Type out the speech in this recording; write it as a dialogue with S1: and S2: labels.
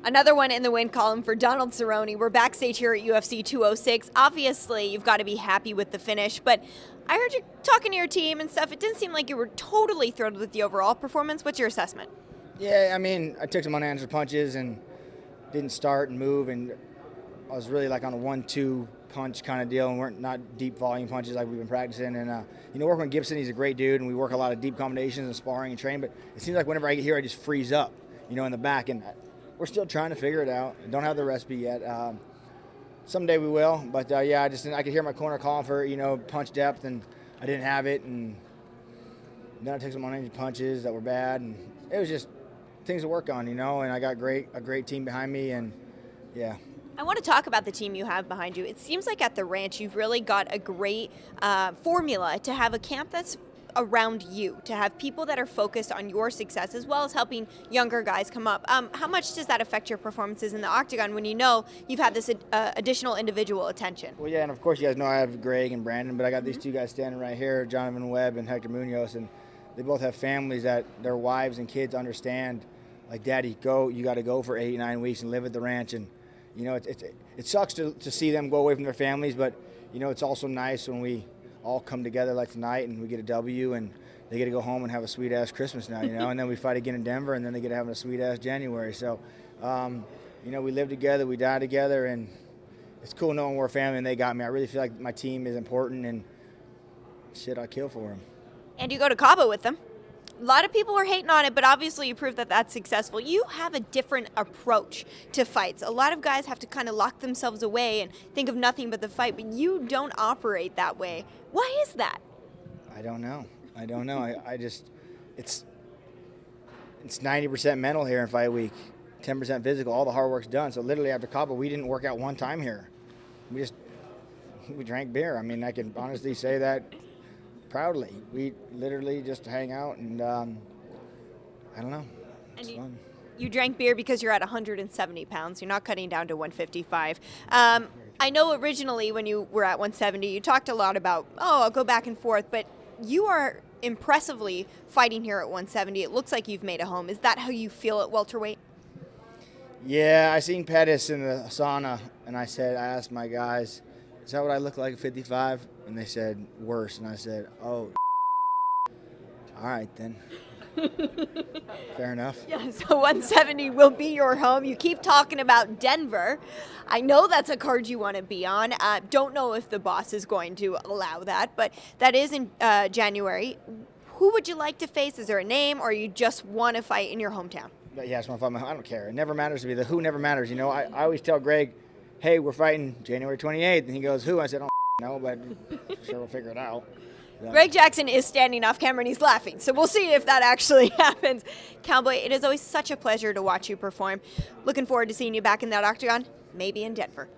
S1: Another one in the win column for Donald Cerrone. We're backstage here at UFC 206. Obviously, you've got to be happy with the finish, but I heard you talking to your team and stuff. It didn't seem like you were totally thrilled with the overall performance. What's your assessment?
S2: Yeah, I mean, I took some unanswered punches and didn't start and move, and I was really like on a 1-2 punch kind of deal, and weren't not deep volume punches like we've been practicing. And working with Gibson, he's a great dude, and we work a lot of deep combinations and sparring and training. But it seems like whenever I get here, I just freeze up, in the back, and we're still trying to figure it out. Don't have the recipe yet. Someday we will, but yeah, I could hear my corner calling for punch depth, and I didn't have it, and then I took some unanswered punches that were bad, and it was just things to work on, and I got a great team behind me, and yeah.
S1: I want to talk about the team you have behind you. It seems like at the ranch you've really got a great formula to have a camp that's around you, to have people that are focused on your success as well as helping younger guys come up. How much does that affect your performances in the octagon when you've had this additional individual attention?
S2: Well, yeah, and of course you guys know I have Greg and Brandon, but I got these two guys standing right here, Jonathan Webb and Hector Munoz, and they both have families that their wives and kids understand, like, Daddy, you got to go for 8-9 weeks and live at the ranch. And it sucks to see them go away from their families, but it's also nice when we all come together like tonight and we get a W, and they get to go home and have a sweet ass Christmas now, and then we fight again in Denver, and then they get to have a sweet ass January. So, we live together, we die together, and it's cool knowing we're a family and they got me. I really feel like my team is important, and shit, I kill for them.
S1: And you go to Cabo with them. A lot of people are hating on it, but obviously you proved that that's successful. You have a different approach to fights. A lot of guys have to kind of lock themselves away and think of nothing but the fight, but you don't operate that way. Why is that?
S2: I don't know. I just, it's 90% mental here in fight week, 10% physical. All the hard work's done. So literally after Cabo, we didn't work out one time here. We drank beer. I mean, I can honestly say that proudly. We literally just hang out, and I don't know. It's fun.
S1: You drank beer because you're at 170 pounds. You're not cutting down to 155. I know originally when you were at 170, you talked a lot about, I'll go back and forth, but you are impressively fighting here at 170. It looks like you've made a home. Is that how you feel at welterweight?
S2: Yeah, I seen Pettis in the sauna, and I asked my guys, is that what I look like at 55? And they said, worse. And I said, oh, all right then. Fair enough.
S1: Yeah, so 170 will be your home. You keep talking about Denver. I know that's a card you want to be on. Don't know if the boss is going to allow that, but that is in January. Who would you like to face? Is there a name, or you just want to fight in your hometown?
S2: Yeah, I just want to fight I don't care. It never matters to me. The who never matters. I always tell Greg, hey, we're fighting January 28th. And he goes, who? I said, I don't know, but sure we'll figure it out. Yeah.
S1: Greg Jackson is standing off camera and he's laughing, so we'll see if that actually happens. Cowboy, it is always such a pleasure to watch you perform. Looking forward to seeing you back in that octagon, maybe in Denver.